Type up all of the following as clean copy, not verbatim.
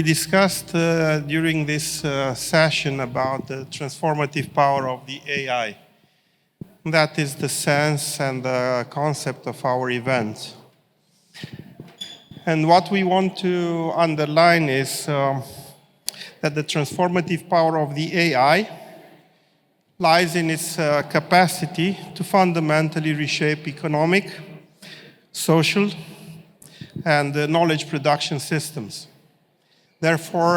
We discussed during this session about the transformative power of the AI. That is the sense and the concept of our event. And what we want to underline is that the transformative power of the AI lies in its capacity to fundamentally reshape economic, social, and knowledge production systems. Therefore,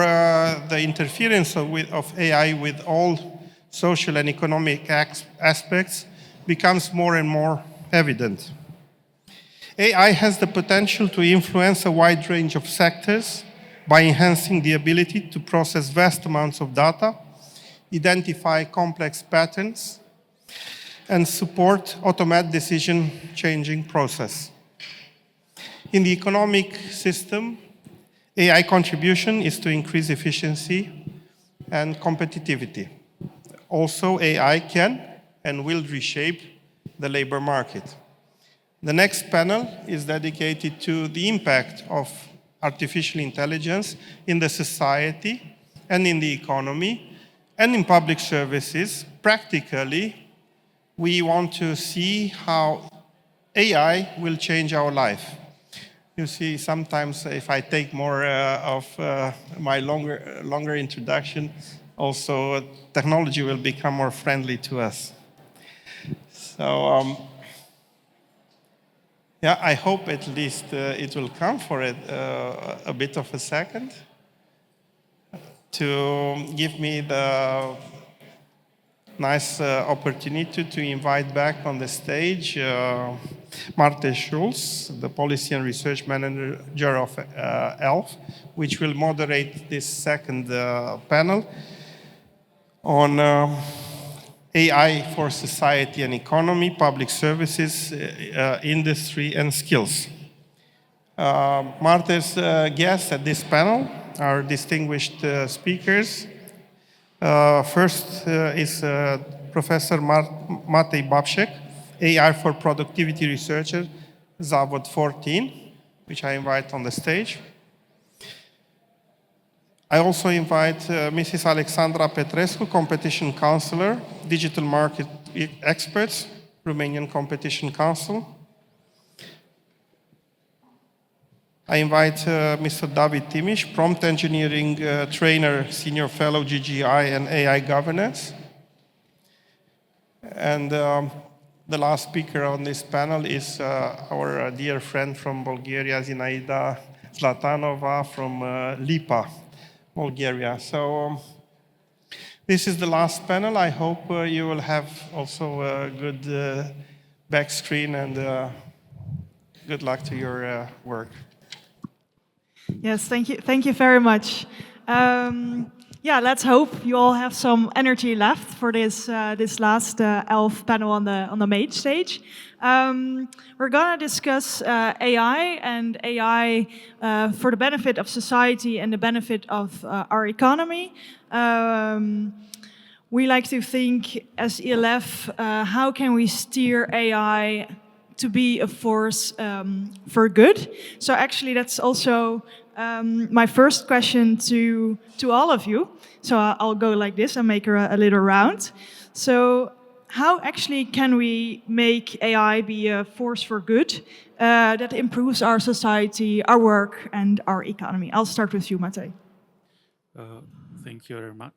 the interference of AI with all social and economic aspects becomes more and more evident. AI has the potential to influence a wide range of sectors by enhancing the ability to process vast amounts of data, identify complex patterns, and support automated decision-changing process. In the economic system, AI contribution is to increase efficiency and competitivity. Also, AI can and will reshape the labor market. The next panel is dedicated to the impact of artificial intelligence in the society and in the economy and in public services. Practically, we want to see how AI will change our life. You see, sometimes if I take more of my longer introduction, also technology will become more friendly to us. So, yeah, I hope at least it will come for a bit of a second to give me the nice opportunity to invite back on the stage Maartje Schulz, the Policy and Research Manager of ELF, which will moderate this second panel on AI for society and economy, public services, industry, and skills. Maartje's guests at this panel are distinguished speakers. First is Professor Matej Babšek, AI for Productivity Researcher, Zavod 14, which I invite on the stage. I also invite Mrs. Alexandra Petrescu, Competition Counselor, Digital Market Experts, Romanian Competition Council. I invite Mr. David Timiș, Prompt Engineering Trainer, Senior Fellow GGI and AI Governance. And the last speaker on this panel is our dear friend from Bulgaria, Zinaida Zlatanova from Lipa, Bulgaria. So this is the last panel. I hope you will have also a good back screen and good luck to your work. Yes, thank you. Thank you very much. Yeah, let's hope you all have some energy left for this last ELF panel on the main stage. We're gonna discuss AI and AI for the benefit of society and the benefit of our economy. We like to think as ELF, how can we steer AI to be a force for good? So actually that's also my first question to all of you. So I'll go like this and make a little round. So how actually can we make AI be a force for good that improves our society, our work, and our economy? I'll start with you, Matej. Thank you very much.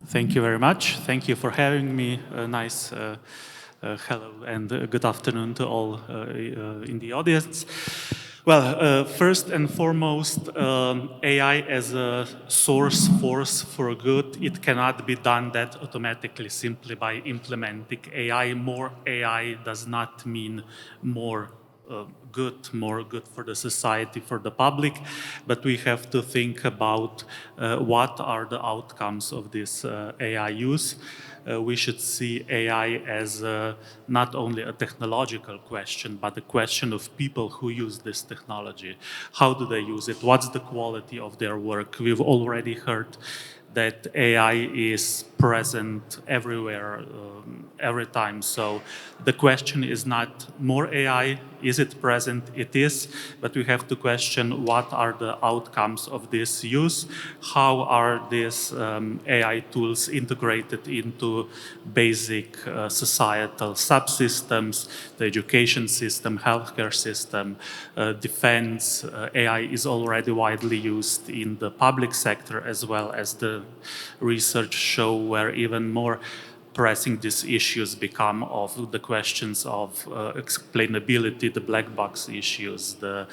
Thank you very much. Thank you for having me. Nice hello and good afternoon to all in the audience. Well, first and foremost, AI as a source force for good, it cannot be done that automatically simply by implementing AI. More AI does not mean more good for the society, for the public, but we have to think about what are the outcomes of this AI use. We should see AI as not only a technological question, but a question of people who use this technology. How do they use it? What's the quality of their work? We've already heard that AI is present everywhere, every time. So the question is not more AI, is it present? It is, but we have to question what are the outcomes of this use, how are these AI tools integrated into basic societal subsystems, the education system, healthcare system, defense. AI is already widely used in the public sector, as well as the research show where even more pressing these issues become of the questions of explainability, the black box issues, the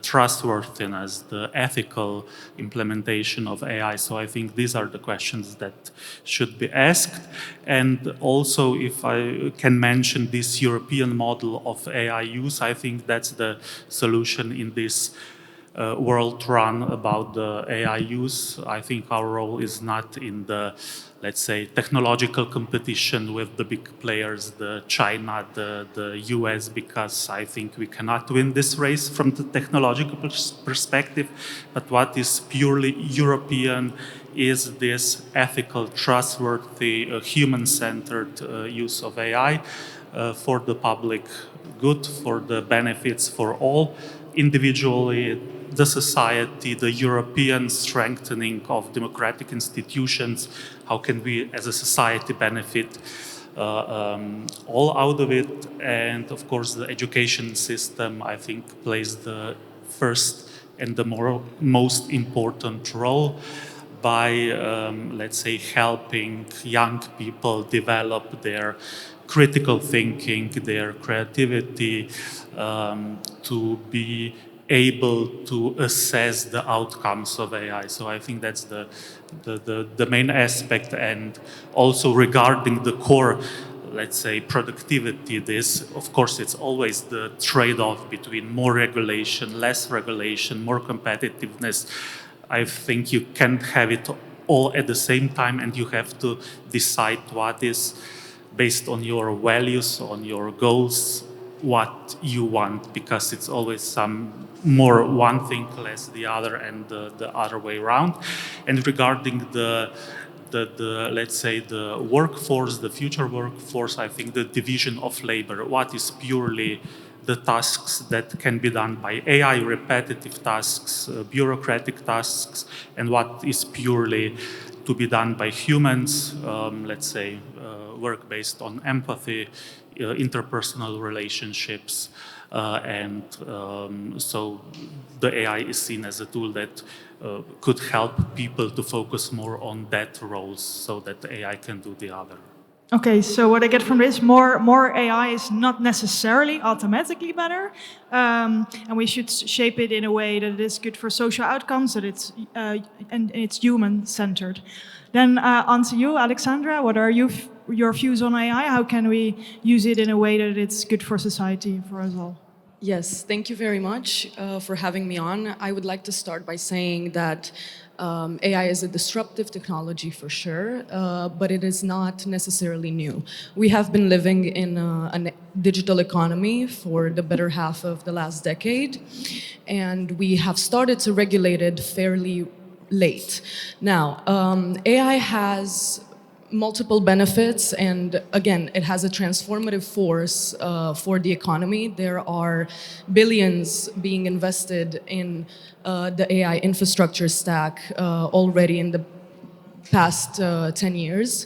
trustworthiness, the ethical implementation of AI. So I think these are the questions that should be asked. And also, if I can mention this European model of AI use, I think that's the solution in this world run about the AI use. I think our role is not in the, let's say, technological competition with the big players, the China, the US, because I think we cannot win this race from the technological perspective. But what is purely European is this ethical, trustworthy, human-centered use of AI for the public good, for the benefits for all, individually, the society, the European strengthening of democratic institutions. How can we as a society benefit all out of it? And of course the education system, I think, plays the first and the most important role by, let's say, helping young people develop their critical thinking, their creativity, to be able to assess the outcomes of AI. So I think that's the main aspect. And also regarding the core, let's say, productivity, this, of course, it's always the trade-off between more regulation, less regulation, more competitiveness. I think you can't have it all at the same time, and you have to decide what is based on your values, on your goals, what you want, because it's always some more one thing, less the other, and the other way around. And regarding the let's say the workforce, the future workforce, I think the division of labor, what is purely the tasks that can be done by AI, repetitive tasks, bureaucratic tasks, and what is purely to be done by humans, let's say work based on empathy, interpersonal relationships, and so the AI is seen as a tool that could help people to focus more on that roles so that the AI can do the other. Okay, so what I get from this, more AI is not necessarily automatically better, and we should shape it in a way that it is good for social outcomes, that it's and it's human-centered. Then on to you, Alexandra. What are your views on AI? How can we use it in a way that it's good for society, for us all? Yes, thank you very much for having me on. I would like to start by saying that AI is a disruptive technology for sure, but it is not necessarily new. We have been living in a digital economy for the better half of the last decade, and we have started to regulate it fairly late. Now, AI has multiple benefits, and again, it has a transformative force for the economy. There are billions being invested in the AI infrastructure stack already in the past 10 years.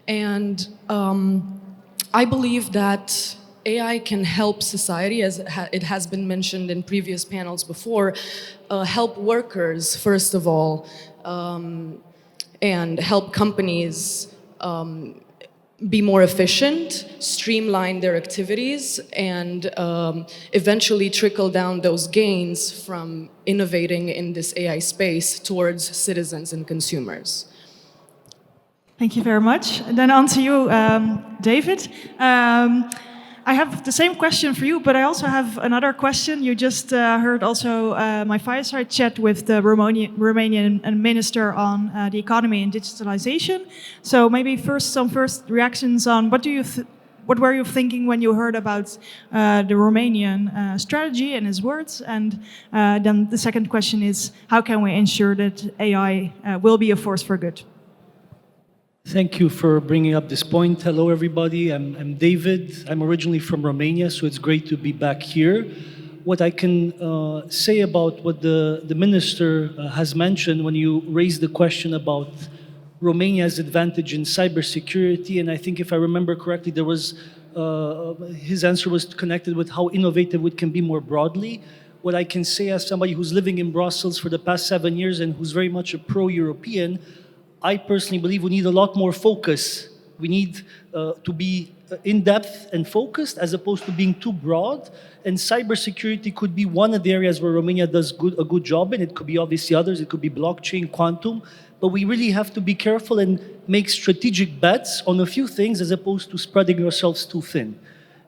And I believe that AI can help society, as it has been mentioned in previous panels before, help workers, first of all, and help companies be more efficient, streamline their activities, and eventually trickle down those gains from innovating in this AI space towards citizens and consumers. Thank you very much. And then on to you, David. I have the same question for you, but I also have another question. You just heard also my fireside chat with the Romanian minister on the economy and digitalization. So maybe some first reactions on what were you thinking when you heard about the Romanian strategy and his words? And then the second question is, how can we ensure that AI will be a force for good? Thank you for bringing up this point. Hello, everybody. I'm David. I'm originally from Romania, so it's great to be back here. What I can say about what the minister has mentioned when you raised the question about Romania's advantage in cybersecurity, and I think if I remember correctly, there was his answer was connected with how innovative it can be more broadly. What I can say as somebody who's living in Brussels for the past 7 years and who's very much a pro-European, I personally believe we need a lot more focus. We need to be in-depth and focused as opposed to being too broad. And cybersecurity could be one of the areas where Romania does a good job in. It could be obviously others. It could be blockchain, quantum. But we really have to be careful and make strategic bets on a few things as opposed to spreading ourselves too thin.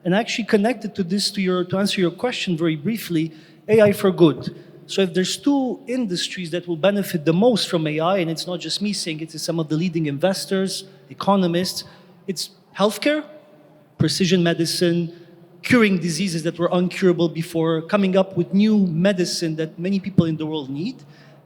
And actually connected to this, to answer your question very briefly, AI for good. So if there's two industries that will benefit the most from AI, and it's not just me saying it, it's some of the leading investors, economists, it's healthcare, precision medicine, curing diseases that were uncurable before, coming up with new medicine that many people in the world need,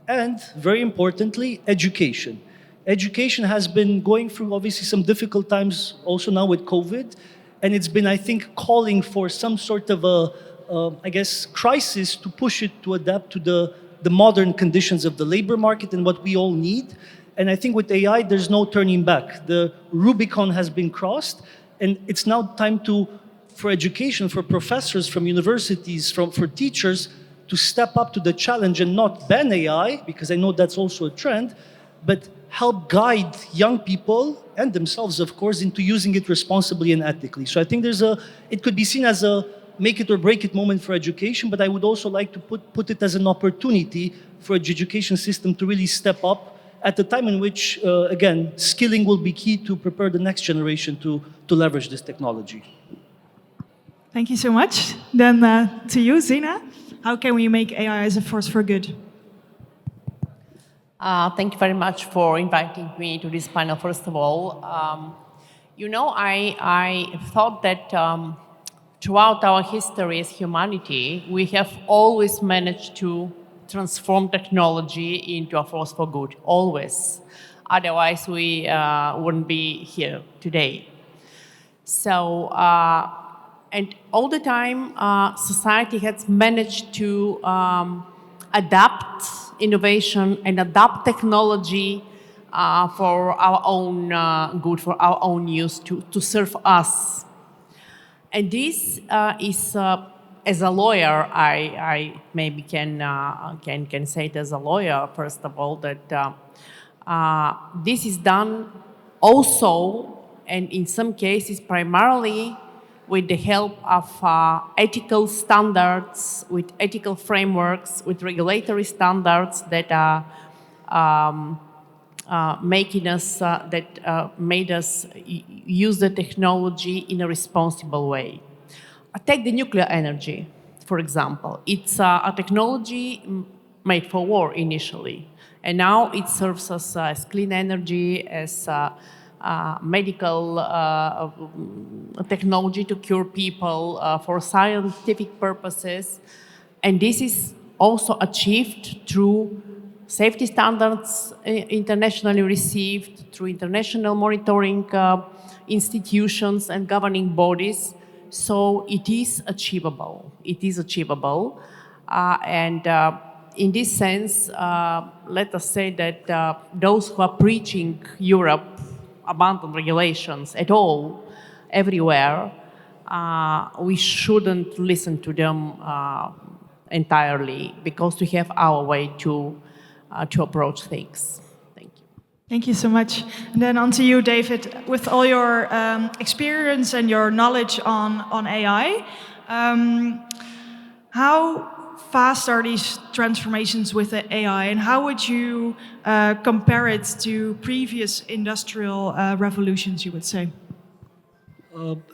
and very importantly, education. Education has been going through obviously some difficult times also now with COVID, and it's been, I think, calling for some sort of a I guess, crisis to push it to adapt to the modern conditions of the labor market and what we all need. And I think with AI, there's no turning back. The Rubicon has been crossed, and it's now time for education, for professors, from universities, for teachers, to step up to the challenge and not ban AI, because I know that's also a trend, but help guide young people, and themselves, of course, into using it responsibly and ethically. So I think it could be seen as a make it or break it moment for education, but I would also like to put it as an opportunity for the education system to really step up at the time in which, again, skilling will be key to prepare the next generation to leverage this technology. Thank you so much. Then to you, Zina, how can we make AI as a force for good? Thank you very much for inviting me to this panel, first of all. I thought that throughout our history as humanity, we have always managed to transform technology into a force for good, always. Otherwise, we wouldn't be here today. So, and all the time, society has managed to adapt innovation and adapt technology for our own good, for our own use, to serve us. And this is, as a lawyer, I maybe can say it as a lawyer, first of all, that this is done also, and in some cases primarily, with the help of ethical standards, with ethical frameworks, with regulatory standards that are made us use the technology in a responsible way. Take the nuclear energy, for example. It's a technology made for war initially, and now it serves us as clean energy, as medical technology to cure people, for scientific purposes. And this is also achieved through safety standards internationally received, through international monitoring institutions and governing bodies. So it is achievable. It is achievable. And in this sense, let us say that those who are preaching Europe abandon regulations at all, everywhere, we shouldn't listen to them entirely, because we have our way to approach things. Thank you. Thank you so much. And then on to you, David. With all your experience and your knowledge on AI, how fast are these transformations with the AI, and how would you compare it to previous industrial revolutions, you would say?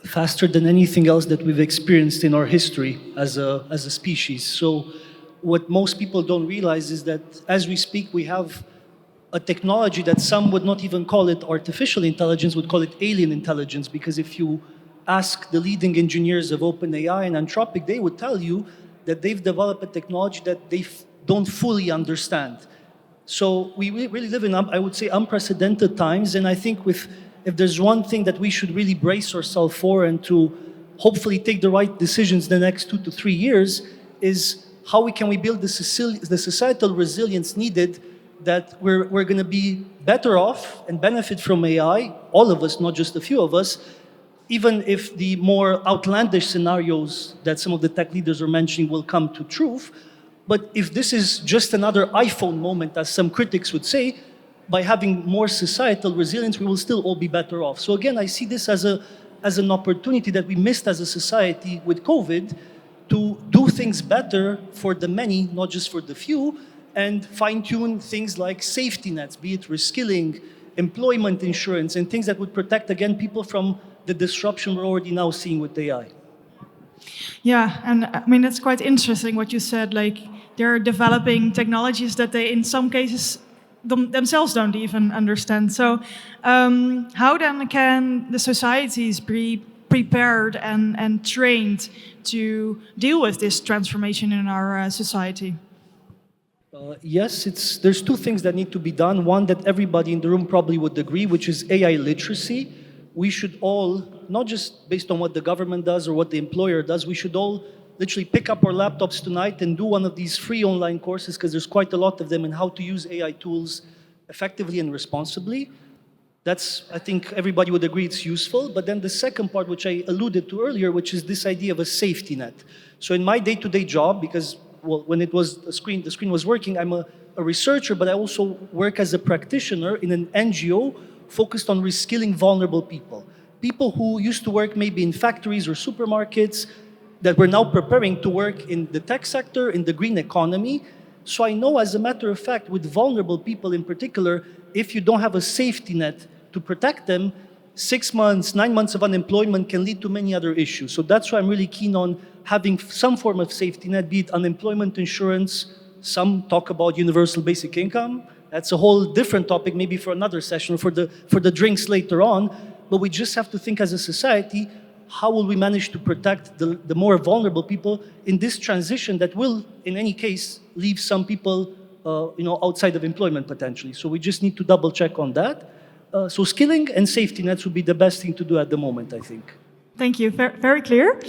Faster than anything else that we've experienced in our history as a species. So what most people don't realize is that as we speak, we have a technology that some would not even call it artificial intelligence, would call it alien intelligence, because if you ask the leading engineers of OpenAI and Anthropic, they would tell you that they've developed a technology that they don't fully understand. So we really live in, I would say, unprecedented times. And I think if there's one thing that we should really brace ourselves for and to hopefully take the right decisions the next 2 to 3 years, is how can we build the societal resilience needed that we're going to be better off and benefit from AI, all of us, not just a few of us, even if the more outlandish scenarios that some of the tech leaders are mentioning will come to truth. But if this is just another iPhone moment, as some critics would say, by having more societal resilience, we will still all be better off. So again, I see this as an opportunity that we missed as a society with COVID to do things better for the many, not just for the few, and fine-tune things like safety nets, be it reskilling, employment insurance, and things that would protect, again, people from the disruption we're already now seeing with AI. Yeah, and I mean, it's quite interesting what you said, like they're developing technologies that they, in some cases, themselves don't even understand. So how then can the societies be prepared and trained to deal with this transformation in our society? Yes, there's two things that need to be done. One that everybody in the room probably would agree, which is AI literacy. We should all, not just based on what the government does or what the employer does, we should all literally pick up our laptops tonight and do one of these free online courses, because there's quite a lot of them, in how to use AI tools effectively and responsibly. That's, I think everybody would agree it's useful. But then the second part, which I alluded to earlier, which is this idea of a safety net. So in my day-to-day job, because well, when it was the screen was working, I'm a researcher, but I also work as a practitioner in an NGO focused on reskilling vulnerable people. People who used to work maybe in factories or supermarkets that we're now preparing to work in the tech sector, in the green economy. So I know, as a matter of fact, with vulnerable people in particular, if you don't have a safety net to protect them, 6 months, 9 months of unemployment can lead to many other issues. So that's why I'm really keen on having some form of safety net, be it unemployment insurance. Some talk about universal basic income. That's a whole different topic, maybe for another session or for the drinks later on. But we just have to think as a society, how will we manage to protect the more vulnerable people in this transition that will, in any case, leave some people outside of employment potentially. So we just need to double check on that. So skilling and safety nets would be the best thing to do at the moment, I think. Thank you, very clear.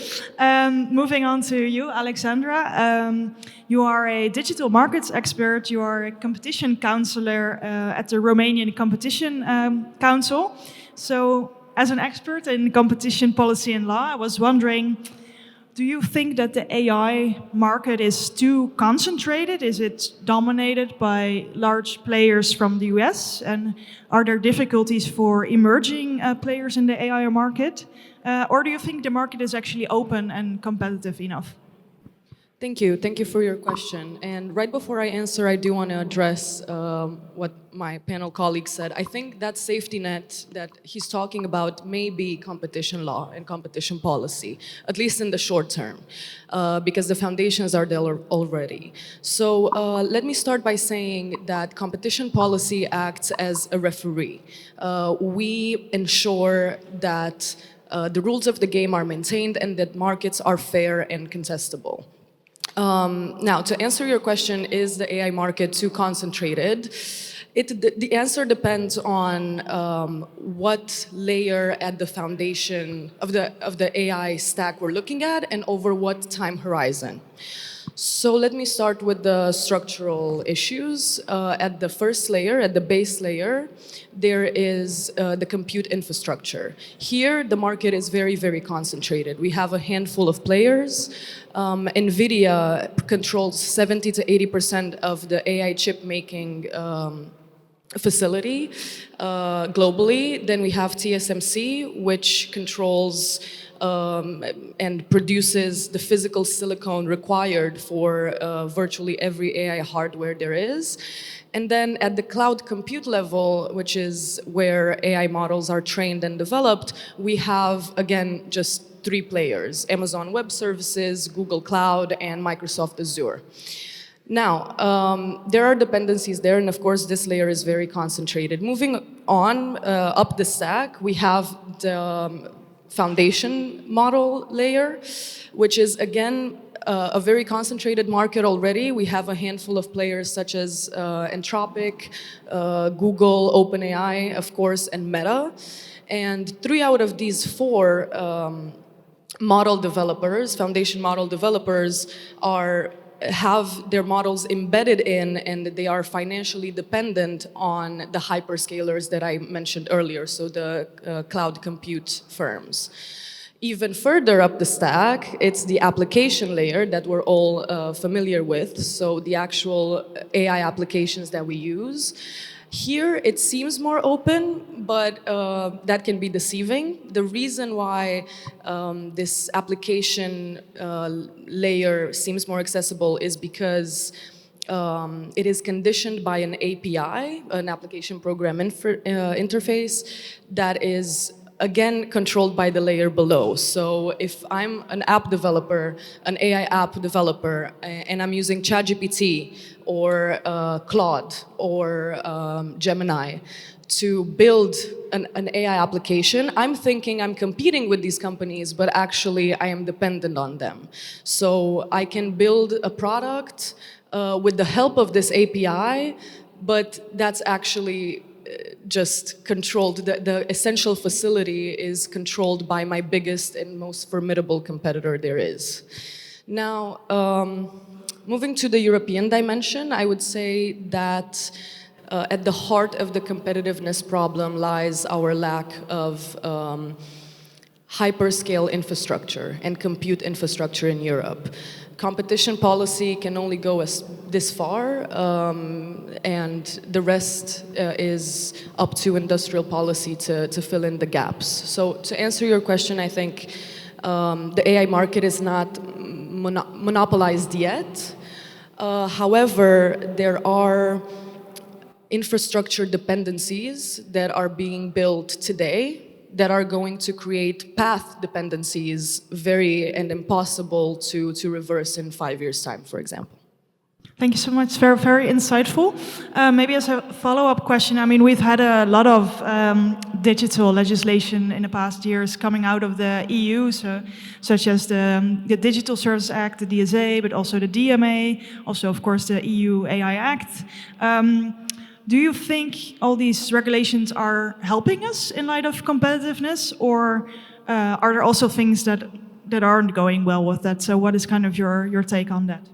Moving on to you, Alexandra. You are a digital markets expert. You are a competition counselor at the Romanian Competition Council. So as an expert in competition policy and law, I was wondering, do you think that the AI market is too concentrated? Is it dominated by large players from the US? And are there difficulties for emerging players in the AI market? Or do you think the market is actually open and competitive enough? Thank you. Thank you for your question. And right before I answer, I do want to address what my panel colleague said. I think that safety net that he's talking about may be competition law and competition policy, at least in the short term, because the foundations are there already. So let me start by saying that competition policy acts as a referee. We ensure that the rules of the game are maintained and that markets are fair and contestable. Now, to answer your question, is the AI market too concentrated? The answer depends on what layer at the foundation of the AI stack we're looking at and over what time horizon. So let me start with the structural issues. At the first layer, at the base layer, there is the compute infrastructure. Here, the market is very, very concentrated. We have a handful of players. NVIDIA controls 70 to 80% of the AI chip making facility globally. Then we have TSMC, which controls and produces the physical silicon required for virtually every AI hardware there is. And then at the cloud compute level, which is where AI models are trained and developed, we have, again, just 3 players: Amazon Web Services, Google Cloud, and Microsoft Azure. Now, there are dependencies there, and of course, this layer is very concentrated. Moving on up the stack, we have the foundation model layer, which is, again, a very concentrated market already. We have a handful of players such as Anthropic, Google, OpenAI, of course, and Meta. And 3 out of these 4 model developers, foundation model developers, have their models embedded in, and they are financially dependent on the hyperscalers that I mentioned earlier, so the cloud compute firms. Even further up the stack, it's the application layer that we're all familiar with, so the actual AI applications that we use. Here, it seems more open, but that can be deceiving. The reason why this application layer seems more accessible is because it is conditioned by an API, an application program interface, that is again controlled by the layer below. So if I'm an app developer, an AI app developer, and I'm using ChatGPT or Claude or Gemini to build an AI application, I'm thinking I'm competing with these companies, but actually I am dependent on them. So I can build a product with the help of this API, but that's actually just controlled. The essential facility is controlled by my biggest and most formidable competitor there is. Now, moving to the European dimension, I would say that at the heart of the competitiveness problem lies our lack of hyperscale infrastructure and compute infrastructure in Europe. Competition policy can only go this far, and the rest is up to industrial policy to fill in the gaps. So to answer your question, I think the AI market is not monopolized yet. However, there are infrastructure dependencies that are being built today that are going to create path dependencies and impossible to reverse in 5 years' time, for example. Thank you so much. Very, very insightful. Maybe as a follow-up question, I mean, we've had a lot of digital legislation in the past years coming out of the EU, such as the Digital Services Act, the DSA, but also the DMA, also, of course, the EU AI Act. Do you think all these regulations are helping us in light of competitiveness, or are there also things that aren't going well with that? So what is kind of your take on that?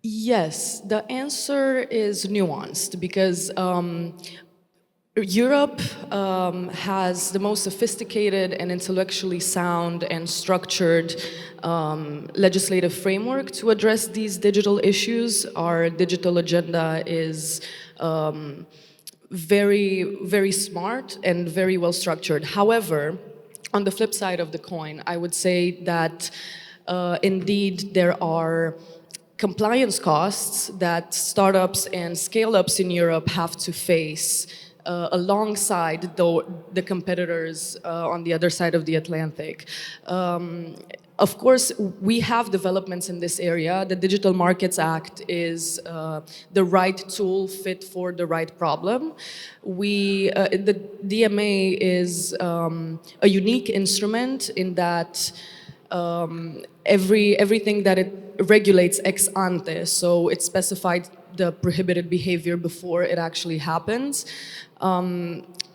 Yes, the answer is nuanced because Europe has the most sophisticated and intellectually sound and structured legislative framework to address these digital issues. Our digital agenda is very, very smart and very well structured. However, on the flip side of the coin, I would say that indeed there are compliance costs that startups and scale-ups in Europe have to face alongside the competitors on the other side of the Atlantic. Of course, we have developments in this area. The Digital Markets Act is the right tool fit for the right problem. The DMA is a unique instrument in that everything that it regulates ex ante, so it specified the prohibited behavior before it actually happens,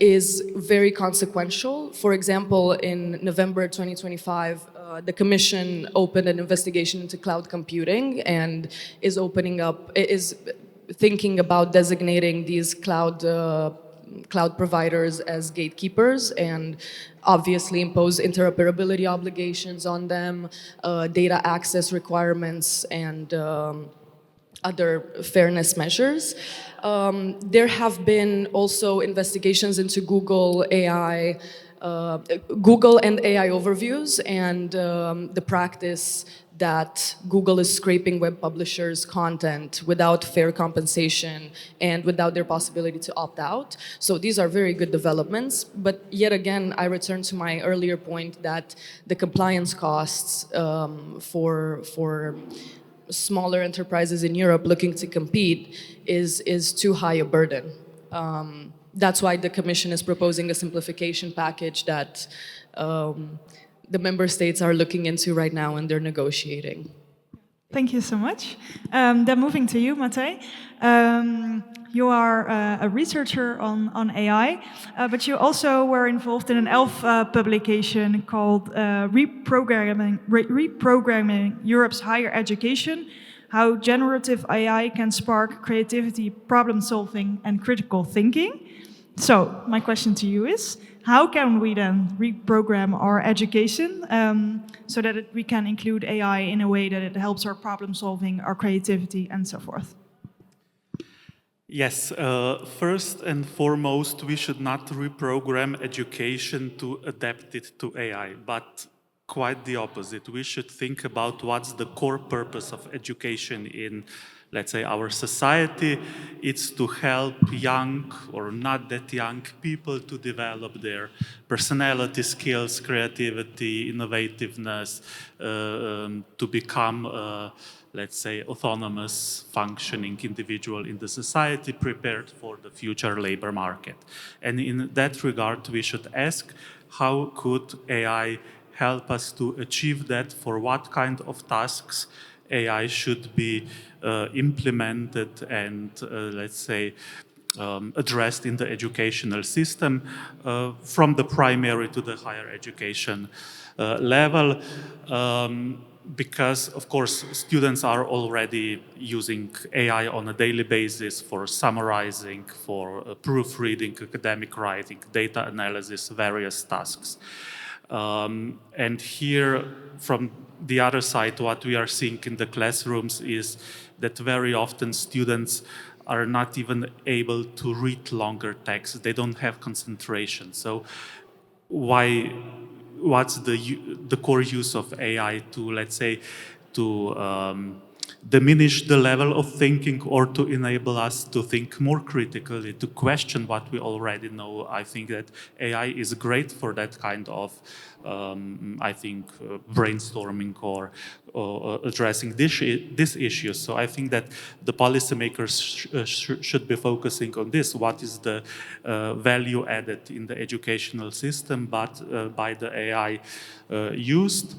is very consequential. For example, in November 2025, the Commission opened an investigation into cloud computing and is thinking about designating these cloud providers as gatekeepers and obviously impose interoperability obligations on them, data access requirements, and other fairness measures. There have been also investigations into Google and AI overviews and the practice that Google is scraping web publishers' content without fair compensation and without their possibility to opt out. So these are very good developments, but yet again, I return to my earlier point that the compliance costs for smaller enterprises in Europe looking to compete is too high a burden. That's why the Commission is proposing a simplification package that the member states are looking into right now and they're negotiating. Thank you so much. Then moving to you, Matej. You are a researcher on AI, but you also were involved in an ELF publication called Reprogramming Europe's Higher Education, How Generative AI Can Spark Creativity, Problem Solving, and Critical Thinking. So my question to you is, how can we then reprogram our education so that we can include AI in a way that it helps our problem solving, our creativity, and so forth? Yes, first and foremost, we should not reprogram education to adapt it to AI, but quite the opposite. We should think about what's the core purpose of education in, let's say, our society. It's to help young or not that young people to develop their personality skills, creativity, innovativeness, to become, let's say, autonomous, functioning individual in the society, prepared for the future labor market. And in that regard, we should ask, how could AI help us to achieve that? For what kind of tasks AI should be implemented and, let's say, addressed in the educational system from the primary to the higher education level. Because, of course, students are already using AI on a daily basis for summarizing, for proofreading, academic writing, data analysis, various tasks. And here, from the other side, what we are seeing in the classrooms is that very often students are not even able to read longer texts. They don't have concentration. So what's the core use of AI to, let's say, to diminish the level of thinking or to enable us to think more critically, to question what we already know? I think that AI is great for that kind of, brainstorming or addressing these issues. So I think that the policymakers should be focusing on this. What is the value added in the educational system but by the AI used?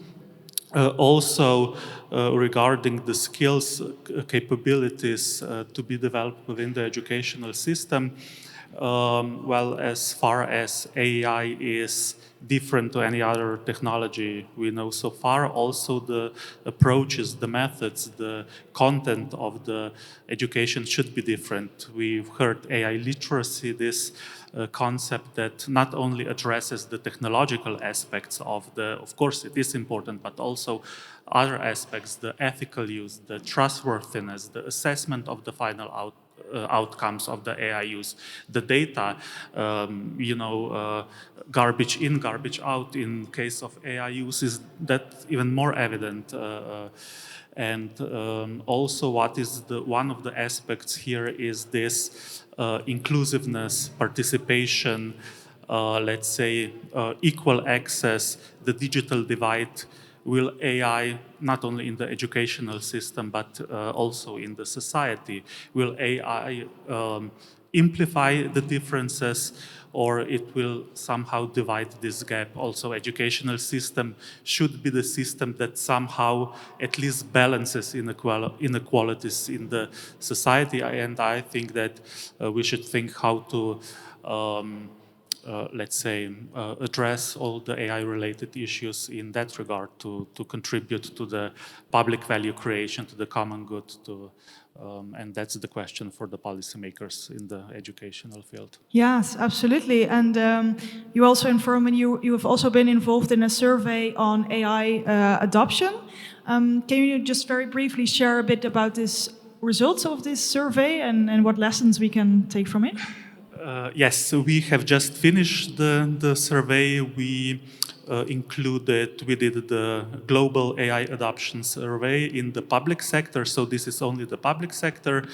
Also, regarding the skills, capabilities to be developed within the educational system, well, as far as AI is different to any other technology we know so far, also the approaches, the methods, the content of the education should be different. We've heard AI literacy, this concept that not only addresses the technological aspects of course it is important, but also other aspects, the ethical use, the trustworthiness, the assessment of the final outcomes of the AI use, the data, garbage in, garbage out. In case of AI use, is that even more evident. And also, what is one of the aspects here is this inclusiveness, participation, let's say equal access, the digital divide. Will AI, not only in the educational system, but also in the society, will AI amplify the differences, or it will somehow divide this gap? Also, educational system should be the system that somehow at least balances inequalities in the society. And I think that we should think how to let's say, address all the AI-related issues in that regard to contribute to the public value creation, to the common good, and that's the question for the policymakers in the educational field. Yes, absolutely. And you also informed me you have also been involved in a survey on AI adoption. Can you just very briefly share a bit about this results of this survey and what lessons we can take from it? Yes, so we have just finished the survey. We did the global AI adoption survey in the public sector. So this is only the public sector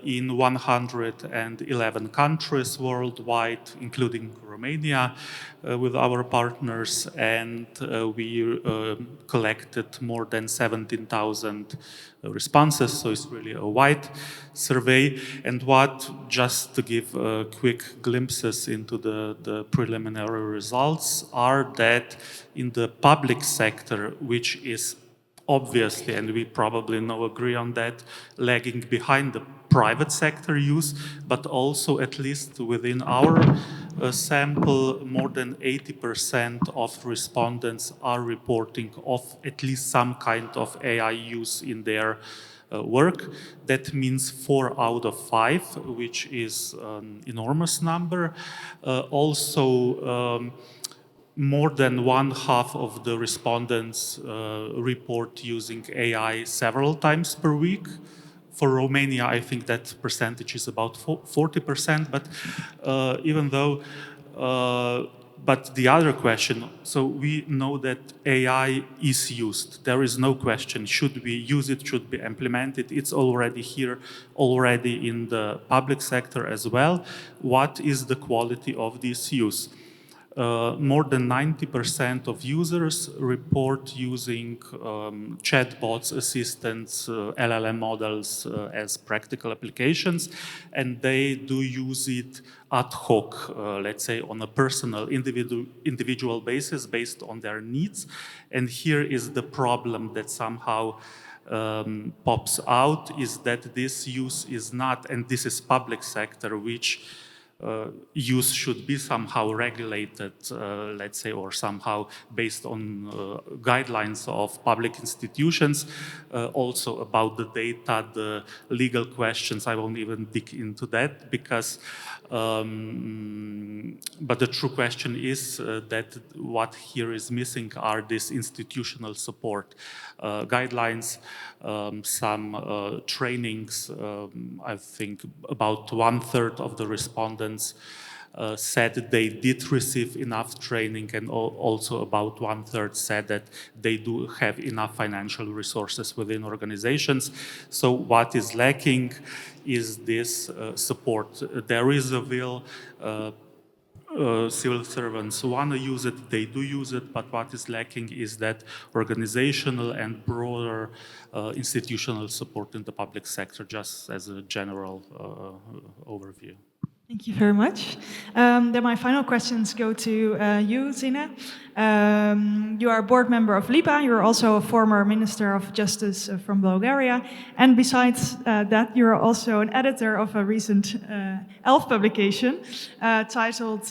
in 111 countries worldwide, including Romania with our partners, and we collected more than 17,000 responses, so it's really a wide survey. And just to give quick glimpses into the preliminary results, are that in the public sector, which is obviously, and we probably now agree on that, lagging behind the private sector use, but also at least within our sample, more than 80% of respondents are reporting of at least some kind of AI use in their work. That means 4 out of 5, which is an enormous number. More than 1/2 of the respondents report using AI several times per week. For Romania, I think that percentage is about 40%, but but the other question, so we know that AI is used. There is no question, should we use it, should be implemented? It's already here, already in the public sector as well. What is the quality of this use? More than 90% of users report using chatbots, assistants, LLM models as practical applications, and they do use it ad hoc, let's say on a personal, individual basis based on their needs. And here is the problem that somehow pops out, is that this use is not, and this is public sector, which use should be somehow regulated, let's say, or somehow based on guidelines of public institutions. Also about the data, the legal questions, I won't even dig into that, because but the true question is that what here is missing are this institutional support, guidelines, some trainings. I think about 1/3 of the respondents said they did receive enough training, and also about 1/3 said that they do have enough financial resources within organizations. So what is lacking is this support. There is a will. Civil servants want to use it, they do use it, but what is lacking is that organizational and broader institutional support in the public sector, just as a general overview. Thank you very much. Then my final questions go to you, Zine. You are a board member of LIPA. You're also a former Minister of Justice from Bulgaria. And besides that, you're also an editor of a recent ELF publication titled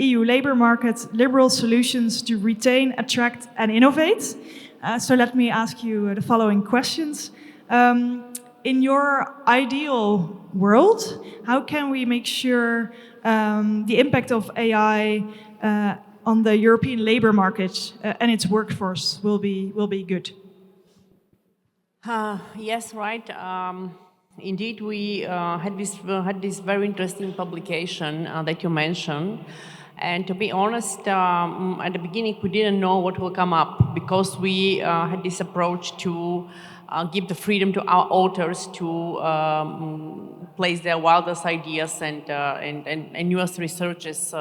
EU Labour Market, Liberal Solutions to Retain, Attract and Innovate. So let me ask you the following questions. In your ideal world, how can we make sure the impact of AI on the European labour market and its workforce will be good? Yes, right. Indeed, we had this very interesting publication that you mentioned. And to be honest, at the beginning, we didn't know what will come up, because we had this approach to give the freedom to our authors to place their wildest ideas and newest researches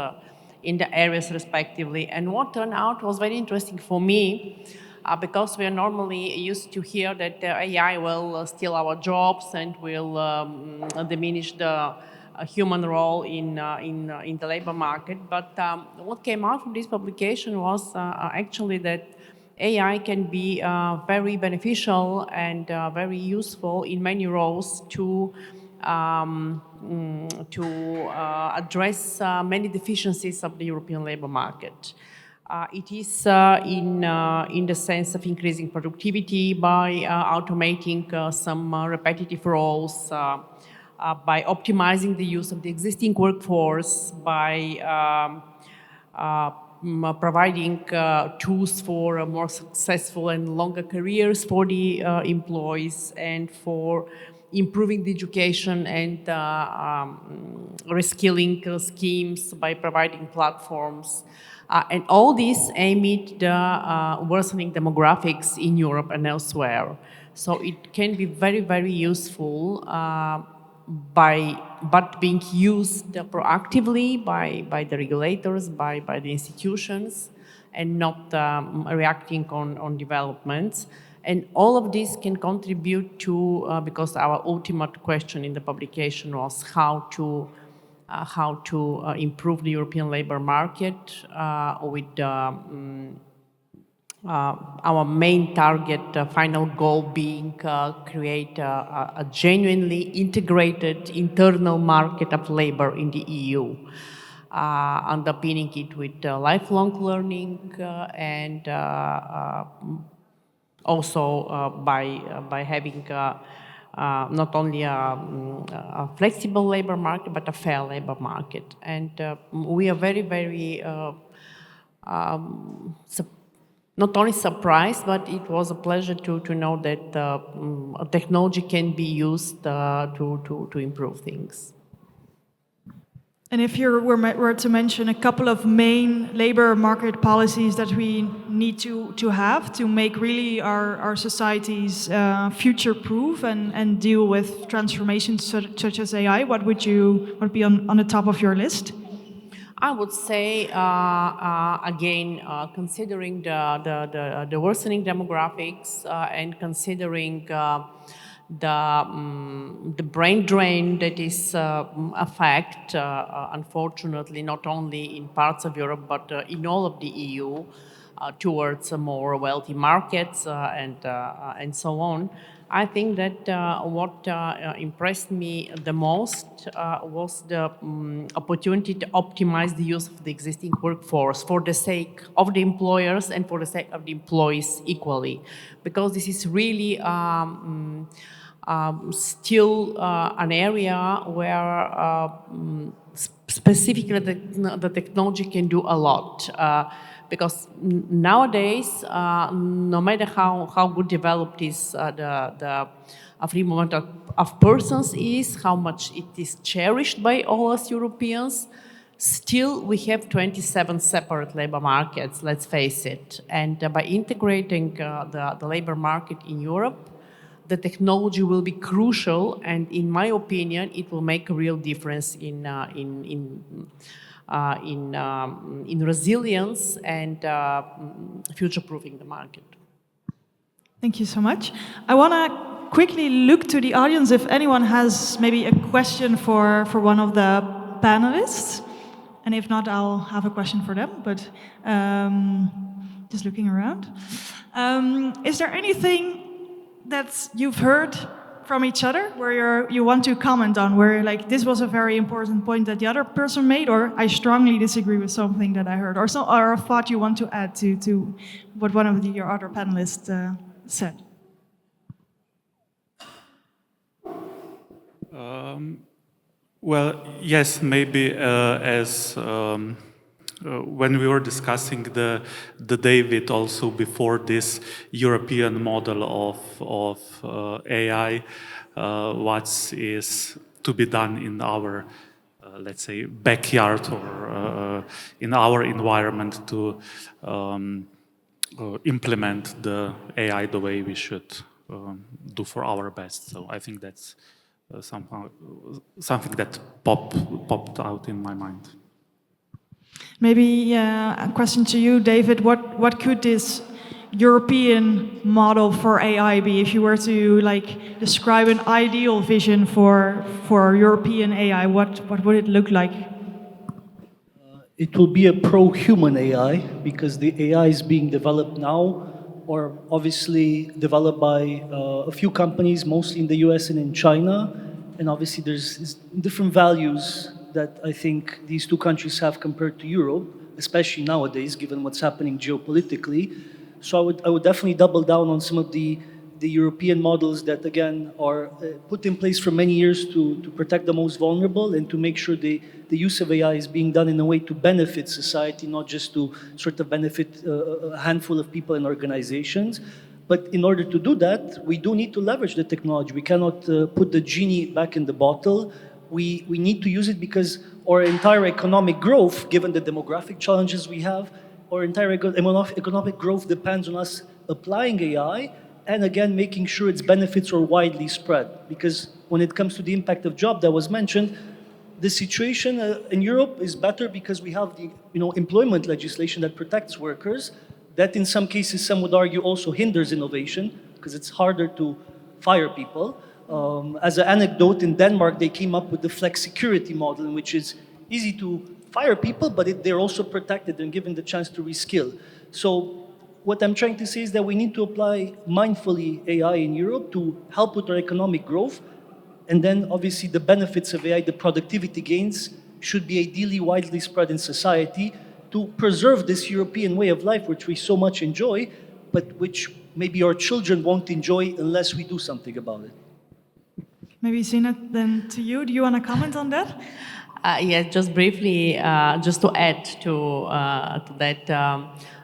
in the areas respectively. And what turned out was very interesting for me, because we are normally used to hear that AI will steal our jobs and will diminish the human role in the labor market. But what came out from this publication was actually that AI can be very beneficial and very useful in many roles to address many deficiencies of the European labor market. It is in the sense of increasing productivity by automating some repetitive roles, by optimizing the use of the existing workforce, by providing tools for more successful and longer careers for the employees, and for improving the education and reskilling schemes by providing platforms. And all this amid the worsening demographics in Europe and elsewhere. So it can be very, very useful but being used proactively by the regulators, by the institutions, and not reacting on developments. And all of this can contribute to, because our ultimate question in the publication was how to improve the European labor market with our main target, final goal being create a genuinely integrated internal market of labor in the EU, underpinning it with lifelong learning and also by having not only a flexible labor market, but a fair labor market. And we are very, very not only surprised, but it was a pleasure to know that technology can be used to improve things. And if you were to mention a couple of main labor market policies that we need to have to make really our societies future-proof and deal with transformations such as AI, what would be on the top of your list? I would say, again, considering the worsening demographics and considering the brain drain that is a fact, unfortunately, not only in parts of Europe, but in all of the EU, towards more wealthy markets and so on. I think that what impressed me the most was the opportunity to optimize the use of the existing workforce for the sake of the employers and for the sake of the employees equally. Because this is really still an area where specifically the technology can do a lot. Because nowadays, no matter how good developed is the free movement of persons is, how much it is cherished by all us Europeans, still we have 27 separate labor markets, let's face it. And by integrating the labor market in Europe, the technology will be crucial, and in my opinion, it will make a real difference in resilience and future-proofing the market. Thank you so much. I want to quickly look to the audience if anyone has maybe a question for one of the panelists. And if not, I'll have a question for them, but just looking around. Is there anything that you've heard from each other where you want to comment on, where like this was a very important point that the other person made, or I strongly disagree with something that I heard, or a thought you want to add to what one of your other panelists said? Well, yes, maybe as when we were discussing the David also before this European model of AI, what is to be done in our, let's say, backyard or in our environment to implement the AI the way we should do for our best. So I think that's something that popped out in my mind. Maybe a question to you, David. What could this European model for AI be? If you were to like describe an ideal vision for European AI, what would it look like? It will be a pro-human AI, because the AI is being developed now, or obviously developed by a few companies, mostly in the US and in China. And obviously there's different values that I think these two countries have compared to Europe, especially nowadays, given what's happening geopolitically. So I would definitely double down on some of the European models that, again, are put in place for many years to protect the most vulnerable and to make sure the use of AI is being done in a way to benefit society, not just to sort of benefit a handful of people and organizations. But in order to do that, we do need to leverage the technology. We cannot put the genie back in the bottle. We need to use it because our entire economic growth, given the demographic challenges we have, our entire economic growth depends on us applying AI and again making sure its benefits are widely spread. Because when it comes to the impact of job that was mentioned, the situation in Europe is better because we have the employment legislation that protects workers. That in some cases, some would argue, also hinders innovation because it's harder to fire people. As an anecdote, in Denmark, they came up with the flex security model, in which is easy to fire people, but they're also protected and given the chance to reskill. So what I'm trying to say is that we need to apply mindfully AI in Europe to help with our economic growth. And then obviously the benefits of AI, the productivity gains, should be ideally widely spread in society to preserve this European way of life, which we so much enjoy, but which maybe our children won't enjoy unless we do something about it. Maybe Zina, then to you. Do you want to comment on that? Yeah, just briefly, just to add to that,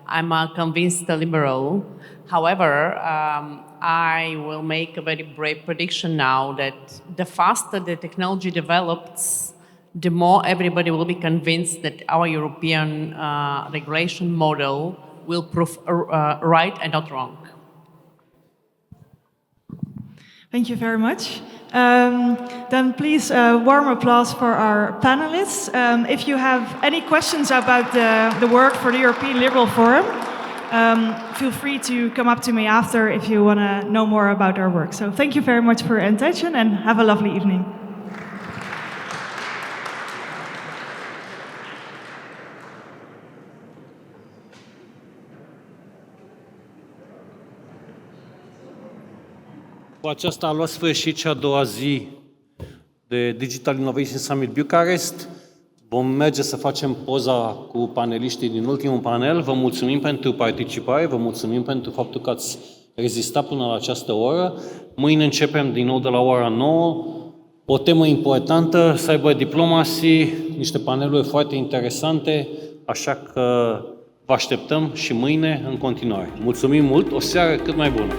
I'm a convinced liberal. However, I will make a very brave prediction now that the faster the technology develops, the more everybody will be convinced that our European regulation model will prove right and not wrong. Thank you very much. Then please, warm applause for our panelists. If you have any questions about the work for the European Liberal Forum, feel free to come up to me after if you want to know more about our work. So thank you very much for your attention and have a lovely evening. Cu aceasta a luat sfârșit cea a doua zi de Digital Innovation Summit Bucharest. Vom merge să facem poza cu paneliștii din ultimul panel. Vă mulțumim pentru participare, vă mulțumim pentru faptul că ați rezistat până la această oră. Mâine începem din nou de la ora 9. O temă importantă, cyber diplomacy, niște paneluri foarte interesante, așa că vă așteptăm și mâine în continuare. Mulțumim mult, o seară cât mai bună!